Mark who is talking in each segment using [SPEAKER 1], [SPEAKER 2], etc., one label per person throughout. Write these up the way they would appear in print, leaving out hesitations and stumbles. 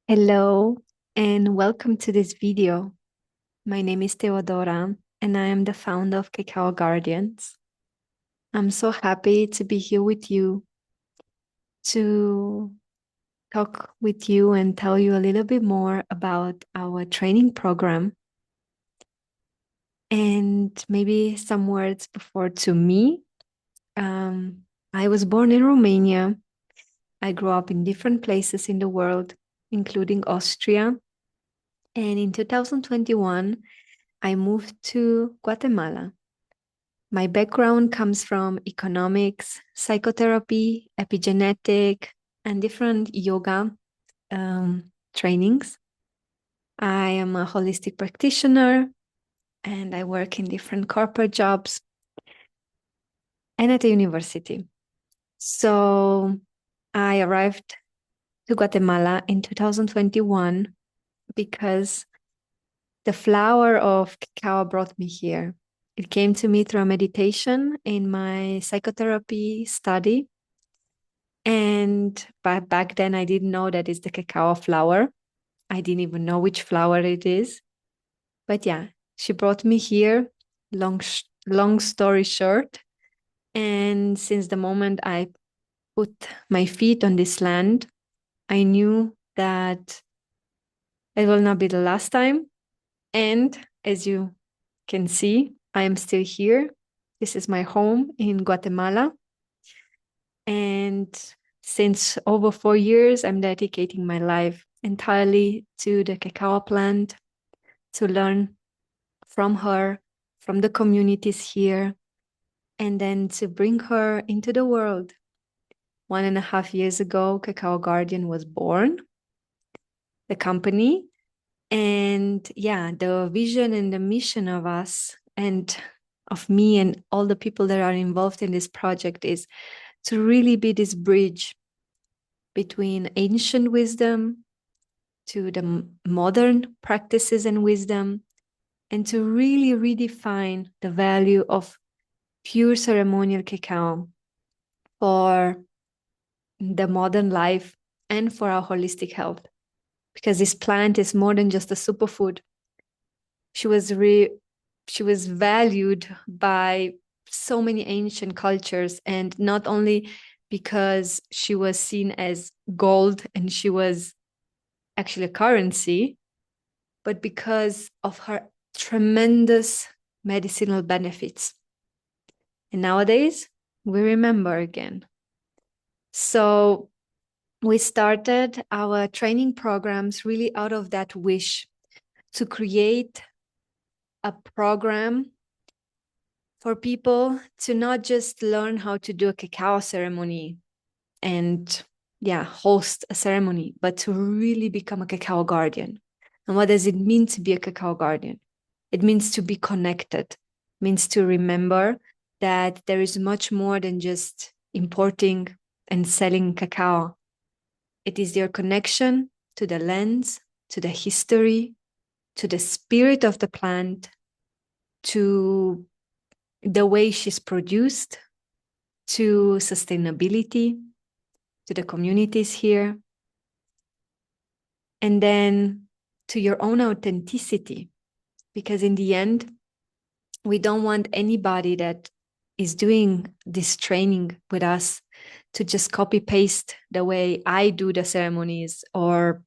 [SPEAKER 1] Hello and welcome to this video. My name is Theodora and I am the founder of Cacao Guardians. I'm so happy to be here with you to talk with you and tell you a little bit more about our training program and maybe some words before to me. I was born in Romania. I grew up in different places in the world, including Austria. And in 2021, I moved to Guatemala. My background comes from economics, psychotherapy, epigenetic, and different yoga trainings. I am a holistic practitioner and I work in different corporate jobs and at a university. So I arrived to Guatemala in 2021 because the flower of cacao brought me here. It came to me through a meditation in my psychotherapy study. And back then, I didn't know that it's the cacao flower. I didn't even know which flower it is. But yeah, she brought me here, long story short. And since the moment I put my feet on this land, I knew that it will not be the last time. And as you can see, I am still here. This is my home in Guatemala. And since over 4 years, I'm dedicating my life entirely to the cacao plant, to learn from her, from the communities here, and then to bring her into the world. 1.5 years ago, Cacao Guardian was born, the company. And yeah, the vision and the mission of us and of me and all the people that are involved in this project is to really be this bridge between ancient wisdom to the modern practices and wisdom, and to really redefine the value of pure ceremonial cacao for the modern life and for our holistic health. Because this plant is more than just a superfood. She was valued by so many ancient cultures, and not only because she was seen as gold and she was actually a currency, but because of her tremendous medicinal benefits. And nowadays, we remember again. So we started our training programs really out of that wish to create a program for people to not just learn how to do a cacao ceremony and host a ceremony, but to really become a cacao guardian. And what does it mean to be a cacao guardian? It means to be connected, it means to remember that there is much more than just importing and selling cacao. It is your connection to the lens, to the history, to the spirit of the plant, to the way she's produced, to sustainability, to the communities here, and then to your own authenticity. Because in the end, we don't want anybody that is doing this training with us to just copy paste the way I do the ceremonies or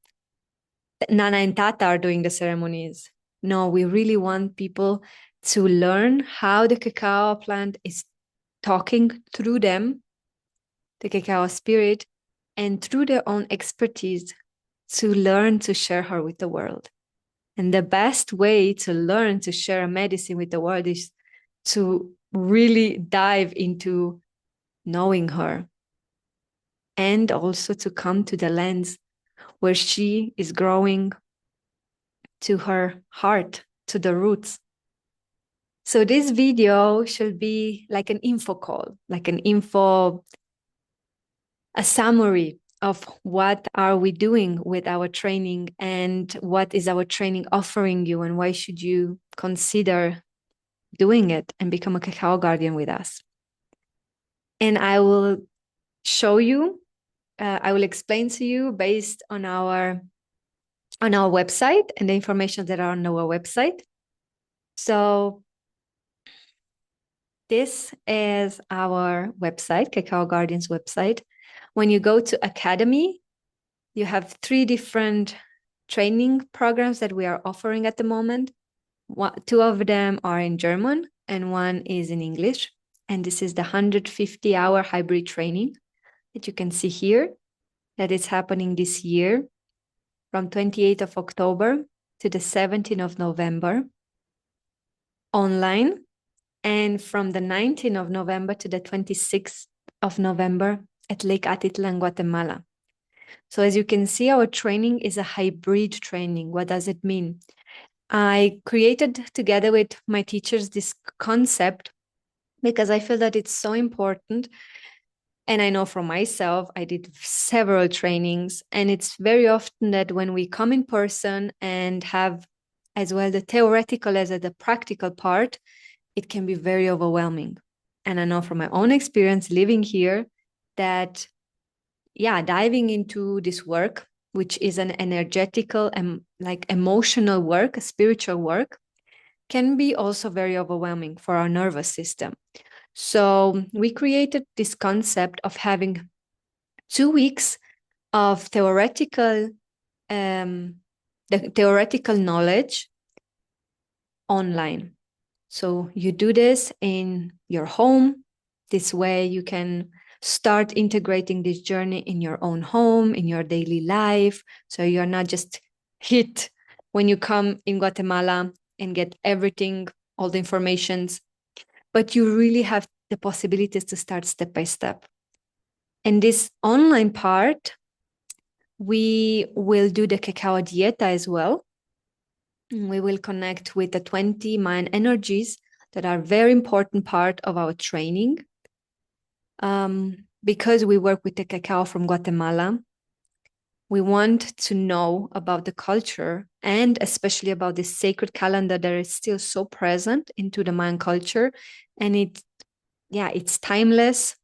[SPEAKER 1] Nana and Tata are doing the ceremonies. No, we really want people to learn how the cacao plant is talking through them, the cacao spirit, and through their own expertise to learn to share her with the world. And the best way to learn to share a medicine with the world is to really dive into knowing her and also to come to the lens where she is growing to her heart, to the roots. So this video should be like an info call, like a summary of what are we doing with our training and what is our training offering you and why should you consider doing it and become a cacao guardian with us. And I will show you, I will explain to you based on our on our website and the information that are on our website. So this is our website, Cacao Guardians website. When you go to Academy, you have 3 different training programs that we are offering at the moment. 2 of them are in German and 1 is in English. And this is the 150-hour hybrid training that you can see here, that is happening this year from 28th of October to the 17th of November online, and from the 19th of November to the 26th of November at Lake Atitlan, Guatemala. So as you can see, our training is a hybrid training. What does it mean? I created together with my teachers this concept because I feel that it's so important. And I know for myself, I did several trainings, and it's very often that when we come in person and have as well the theoretical as the practical part, it can be very overwhelming. And I know from my own experience living here that, diving into this work, which is an energetical and like emotional work, a spiritual work, can be also very overwhelming for our nervous system. So we created this concept of having 2 weeks of theoretical knowledge online. So you do this in your home. This way you can start integrating this journey in your own home, in your daily life. So you're not just hit when you come in Guatemala and get everything, all the informations, but you really have the possibilities to start step by step. And this online part, we will do the Cacao Dieta as well. We will connect with the 20 Mayan energies that are a very important part of our training. Because we work with the cacao from Guatemala, we want to know about the culture and especially about this sacred calendar that is still so present into the Mayan culture. And it's timeless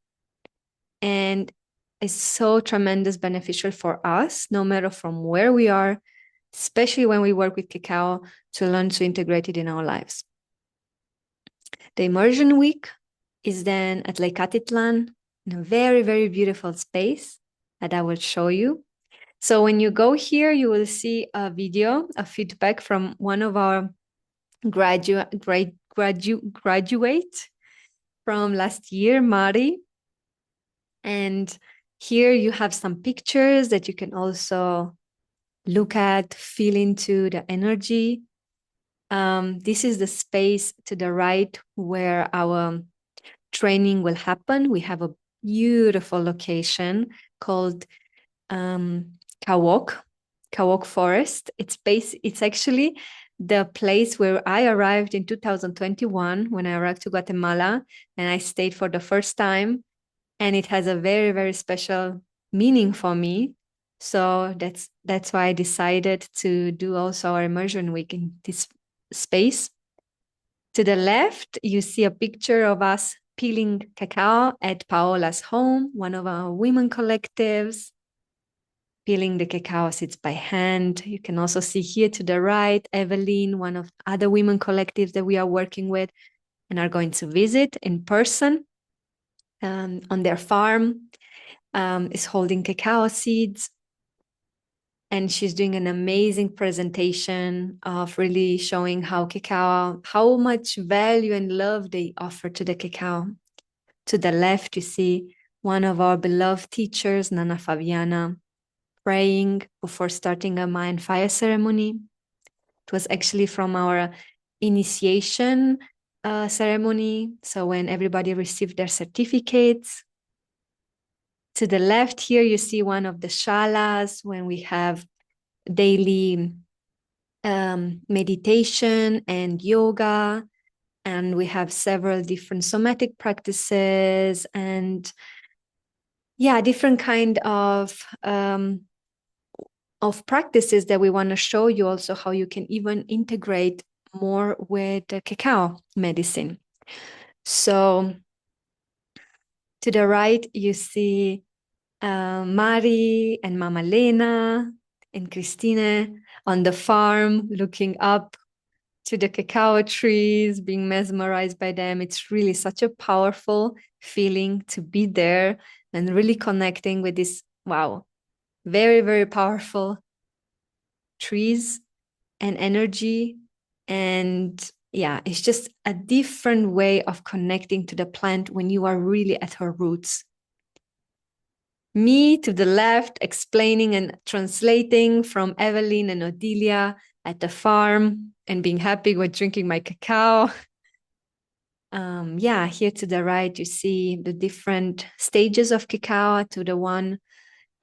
[SPEAKER 1] and is so tremendous beneficial for us, no matter from where we are, especially when we work with cacao, to learn to integrate it in our lives. The immersion week is then at Lake Atitlan in a very, very beautiful space that I will show you. So when you go here, you will see a video, a feedback from one of our graduate from last year, Mari. And here you have some pictures that you can also look at, feel into the energy. This is the space to the right where our training will happen. We have a beautiful location called Kawok Forest. It's actually the place where I arrived in 2021 when I arrived to Guatemala, and I stayed for the first time. And it has a very, very special meaning for me. So that's why I decided to do also our immersion week in this space. To the left, you see a picture of us peeling cacao at Paola's home, one of our women collectives. Peeling the cacao seeds by hand. You can also see here to the right, Evelyn, one of other women collectives that we are working with and are going to visit in person on their farm, is holding cacao seeds. And she's doing an amazing presentation of really showing how much value and love they offer to the cacao. To the left, you see one of our beloved teachers, Nana Fabiana, praying before starting a Mayan fire ceremony. It was actually from our initiation ceremony. So when everybody received their certificates. To the left here, you see one of the shalas when we have daily meditation and yoga. And we have several different somatic practices and different kind of practices that we want to show you also how you can even integrate more with the cacao medicine. So to the right, you see Mari and Mama Lena and Christine on the farm, looking up to the cacao trees, being mesmerized by them. It's really such a powerful feeling to be there and really connecting with this, wow, very, very powerful trees and energy. And yeah, it's just a different way of connecting to the plant when you are really at her roots. Me to the left, explaining and translating from Evelyn and Odilia at the farm and being happy with drinking my cacao. Yeah, here to the right, you see the different stages of cacao. To the one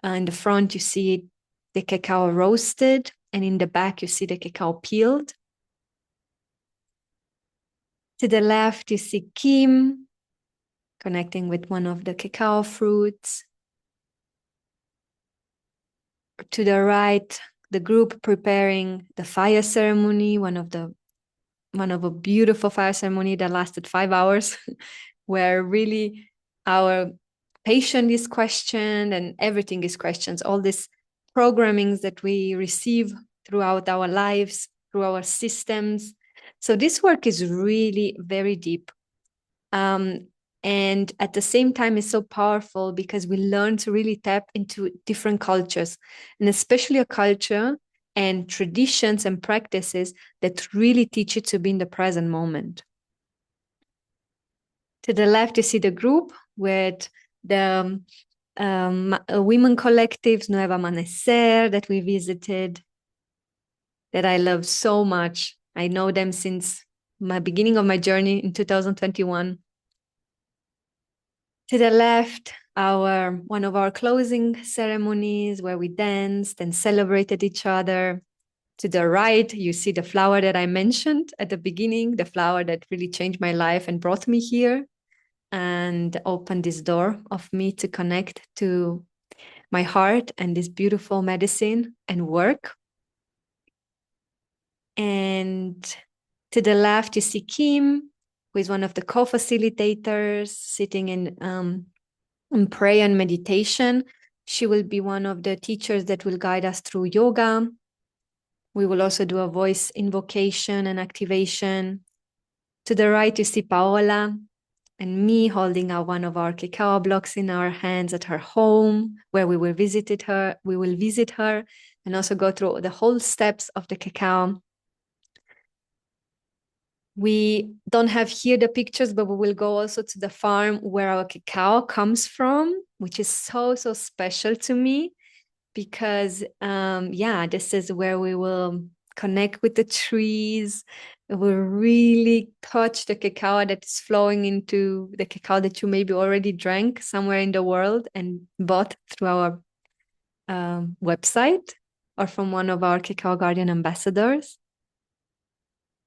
[SPEAKER 1] in the front, you see the cacao roasted, and in the back, you see the cacao peeled. To the left, you see Kim connecting with one of the cacao fruits. To the right, the group preparing the fire ceremony, one of a beautiful fire ceremony that lasted 5 hours, where really our patient is questioned and everything is questioned. All these programmings that we receive throughout our lives, through our systems. So this work is really very deep. And at the same time, it's so powerful because we learn to really tap into different cultures, and especially a culture and traditions and practices that really teach you to be in the present moment. To the left, you see the group with the women collectives, Nueva Amanecer, that we visited, that I love so much. I know them since my beginning of my journey in 2021. To the left, one of our closing ceremonies where we danced and celebrated each other. To the right, you see the flower that I mentioned at the beginning, the flower that really changed my life and brought me here and opened this door of me to connect to my heart and this beautiful medicine and work. And to the left, you see Kim, who is one of the co-facilitators sitting in prayer and meditation. She will be one of the teachers that will guide us through yoga. We will also do a voice invocation and activation. To the right, you see Paola and me holding out one of our cacao blocks in our hands at her home, where we will visit her. We will visit her and also go through the whole steps of the cacao. We don't have here the pictures, but we will go also to the farm where our cacao comes from, which is so, so special to me because, yeah, this is where we will connect with the trees. We'll really touch the cacao that is flowing into the cacao that you maybe already drank somewhere in the world and bought through our website or from one of our Cacao Guardian ambassadors.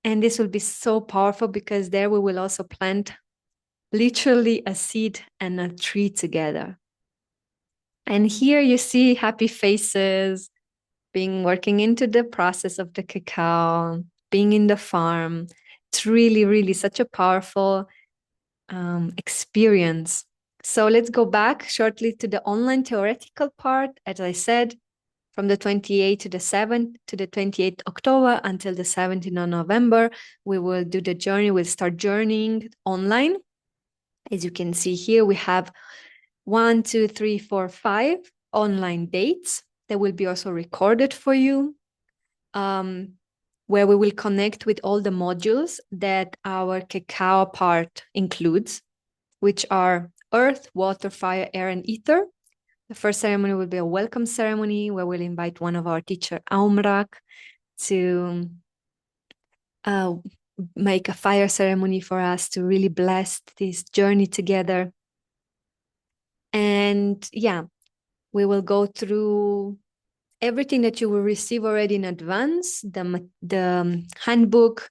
[SPEAKER 1] And this will be so powerful because there we will also plant literally a seed and a tree together. And here you see happy faces, working into the process of the cacao, being in the farm. It's really, really such a powerful experience. So let's go back shortly to the online theoretical part. As I said, from the 28th to the 7th to the 28th October until the 17th of November, we will do the journey. We'll start journeying online. As you can see here, we have 1, 2, 3, 4, 5 online dates that will be also recorded for you, where we will connect with all the modules that our cacao part includes, which are earth, water, fire, air, and ether. The first ceremony will be a welcome ceremony where we'll invite one of our teacher, Aumrak, to make a fire ceremony for us to really bless this journey together. And yeah, we will go through everything that you will receive already in advance, the handbook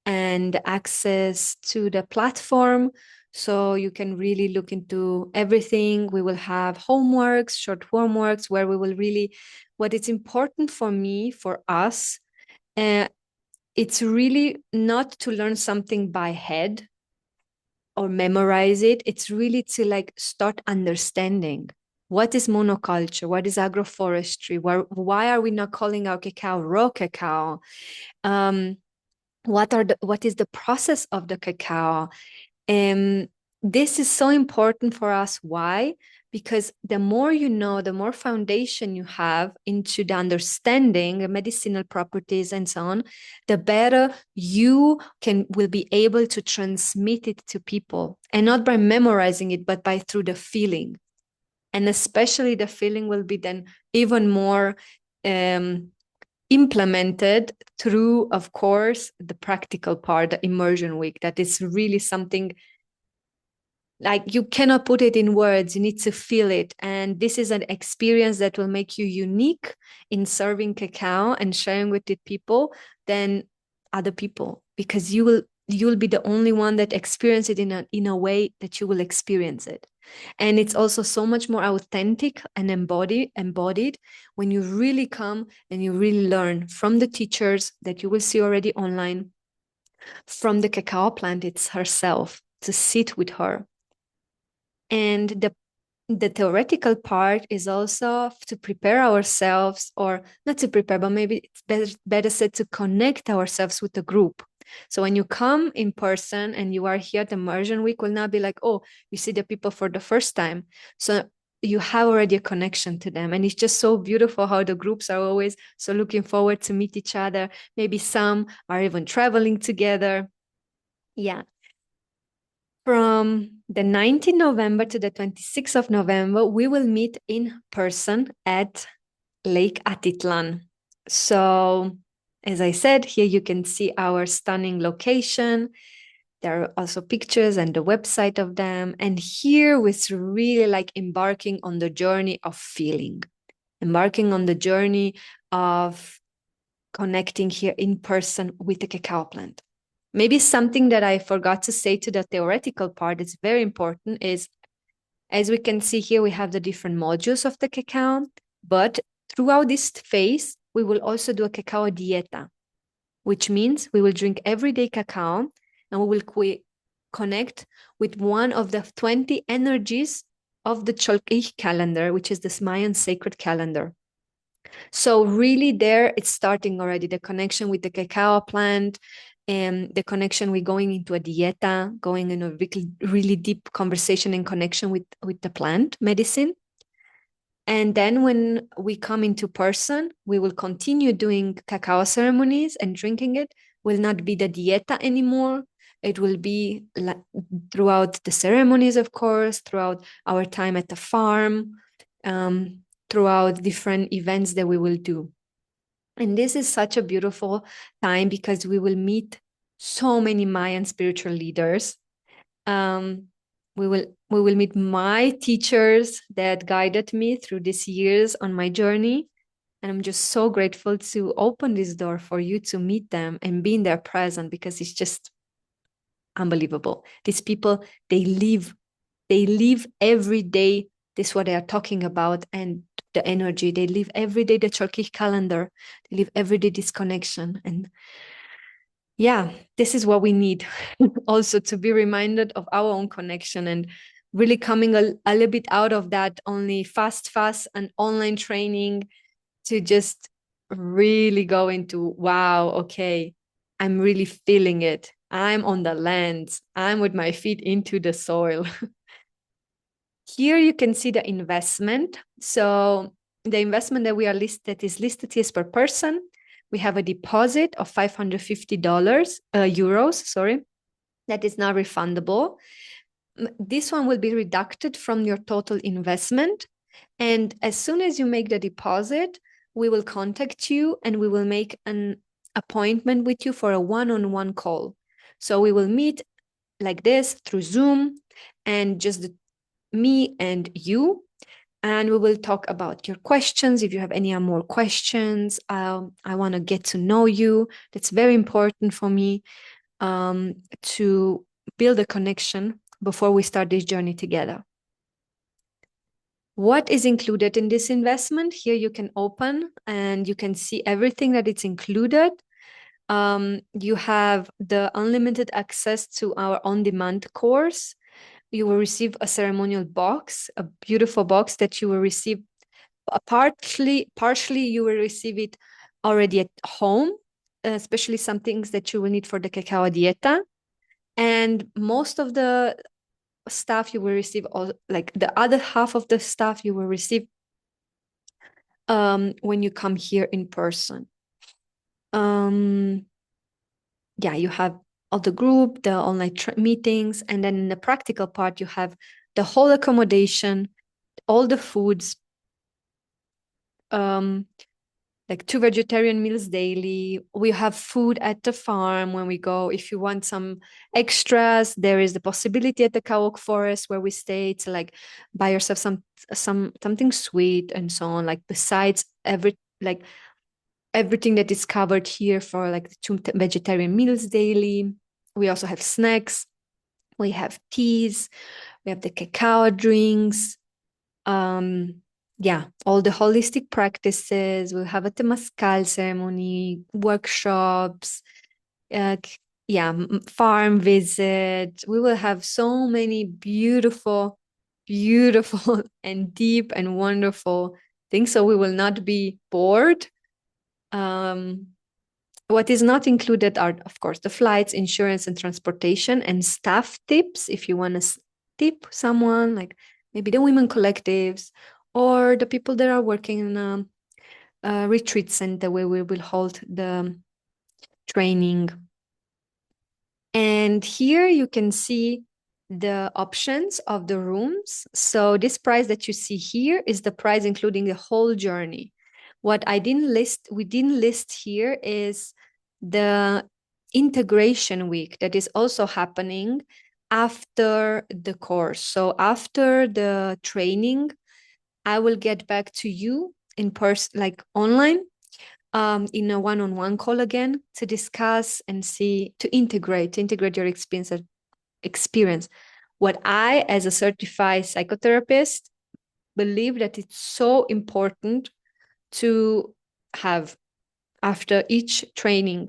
[SPEAKER 1] and access to the platform. So you can really look into everything. We will have homeworks, short homeworks, where we will really, what is important for me, for us, it's really not to learn something by head or memorize it. It's really to start understanding. What is monoculture? What is agroforestry? Why are we not calling our cacao raw cacao? What is the process of the cacao? This is so important for us. Why? Because the more you know, the more foundation you have into the understanding the medicinal properties and so on, the better you will be able to transmit it to people, and not by memorizing it, but by through the feeling. And especially the feeling will be then even more implemented through, of course, the practical part, the immersion week. That is really something like you cannot put it in words. You need to feel it. And this is an experience that will make you unique in serving cacao and sharing with it people than other people, because you'll be the only one that experience it in a way that you will experience it. And it's also so much more authentic and embodied when you really come and you really learn from the teachers that you will see already online, from the cacao plant it's herself, to sit with her. And the theoretical part is also to prepare ourselves, or not to prepare, but maybe it's better said, to connect ourselves with the group. So when you come in person and you are here at immersion week, will not be like, oh, you see the people for the first time. So you have already a connection to them. And it's just so beautiful how the groups are always so looking forward to meet each other. Maybe some are even traveling together. Yeah. From the 19th November to the 26th of November, we will meet in person at Lake Atitlan. So, as I said, here you can see our stunning location. There are also pictures and the website of them. And here it's really like embarking on the journey of feeling, embarking on the journey of connecting here in person with the cacao plant. Maybe something that I forgot to say to the theoretical part is very important is, as we can see here, we have the different modules of the cacao, but throughout this phase, we will also do a cacao dieta, which means we will drink everyday cacao and we will connect with one of the 20 energies of the Cholkich calendar, which is this Mayan sacred calendar. So really there, it's starting already, the connection with the cacao plant, and the connection with going into a dieta, going in a really deep conversation and connection with the plant medicine. And then when we come into person, we will continue doing cacao ceremonies, and drinking it will not be the dieta anymore. It will be throughout the ceremonies, of course, throughout our time at the farm, throughout different events that we will do. And this is such a beautiful time because we will meet so many Mayan spiritual leaders. We will meet my teachers that guided me through these years on my journey. And I'm just so grateful to open this door for you to meet them and be in their presence, because it's just unbelievable. These people, they live every day. This is what they are talking about. And the energy, they live every day the Turkish calendar, they live every day this connection. And yeah, this is what we need also, to be reminded of our own connection, and really coming a little bit out of that only fast and online training, to just really go into, wow, okay, I'm really feeling it. I'm on the land. I'm with my feet into the soil. Here you can see the investment. So the investment that is listed here is per person. We have a deposit of $550, euros, sorry, that is not refundable. This one will be deducted from your total investment. And as soon as you make the deposit, we will contact you and we will make an appointment with you for a one-on-one call. So we will meet like this through Zoom, and just me and you, and we will talk about your questions. If you have any more questions, I want to get to know you. That's very important for me, to build a connection before we start this journey together. What is included in this investment? Here you can open and you can see everything that it's included. You have the unlimited access to our on-demand course. you will receive a ceremonial box, a beautiful box that you will receive. Partially you will receive it already at home, especially some things that you will need for the cacao dieta. And most of the stuff you will receive, all, like the other half of the stuff you will receive when you come here in person. Yeah, you have all the group, the online meetings, and then in the practical part, you have the whole accommodation, all the foods, like 2 vegetarian meals daily. We have food at the farm when we go. If you want some extras, there is the possibility at the Cacao Forest where we stay to like buy yourself something sweet and so on. Like besides everything that is covered here for like the 2 vegetarian meals daily. We also have snacks. We have teas. We have the cacao drinks. Yeah, all the holistic practices. We'll have a Temazcal ceremony, workshops, yeah, farm visit. We will have so many beautiful, beautiful and deep and wonderful things. So we will not be bored. What is not included are, of course, the flights, insurance, and transportation, and staff tips. If you want to tip someone, like maybe the women collectives or the people that are working in a retreat center where we will hold the training. And here you can see the options of the rooms. So this price that you see here is the price including the whole journey. What we didn't list here is the integration week that is also happening after the course. So after the training, I will get back to you in person, like online, in a one-on-one call again to discuss and to integrate your experience. What I, as a certified psychotherapist, believe that it's so important to have after each training,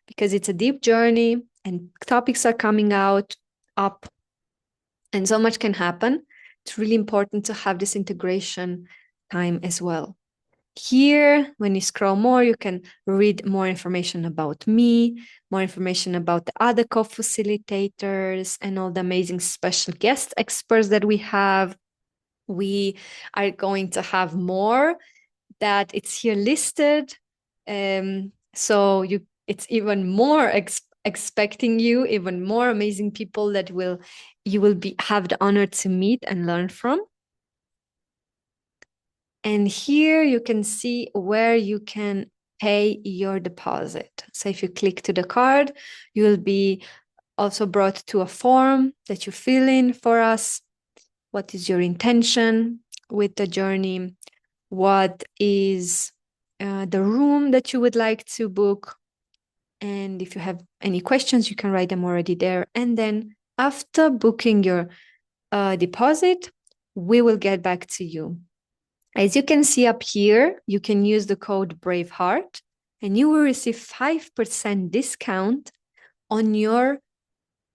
[SPEAKER 1] because it's a deep journey and topics are coming up and so much can happen. It's really important to have this integration time as well. Here, when you scroll more, you can read more information about me, more information about the other co-facilitators and all the amazing special guest experts that we have. We are going to have more that it's here listed. So it's even more expecting you, even more amazing people that you will have the honor to meet and learn from. And here you can see where you can pay your deposit. So if you click to the card, you will be also brought to a form that you fill in for us. What is your intention with the journey? What is the room that you would like to book? And if you have any questions, you can write them already there. And then after booking your deposit, we will get back to you. As you can see up here, you can use the code BRAVEHEART and you will receive 5% discount on your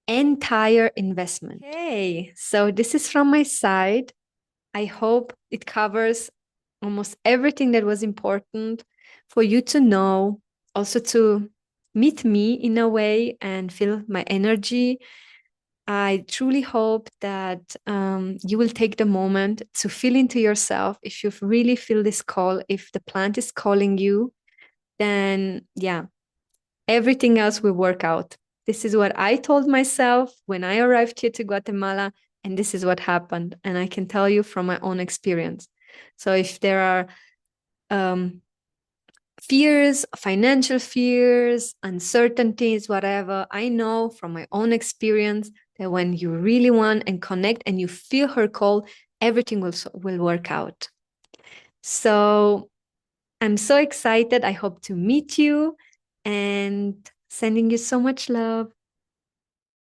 [SPEAKER 1] entire investment. Okay, so this is from my side. I hope it covers almost everything that was important for you to know, also to meet me in a way and feel my energy. I truly hope that you will take the moment to feel into yourself. If you really feel this call, if the plant is calling you, then yeah, everything else will work out. This is what I told myself when I arrived here to Guatemala, and this is what happened. And I can tell you from my own experience. So if there are fears, financial fears, uncertainties, whatever, I know from my own experience that when you really want and connect and you feel her call, everything will work out. So I'm so excited. I hope to meet you and sending you so much love.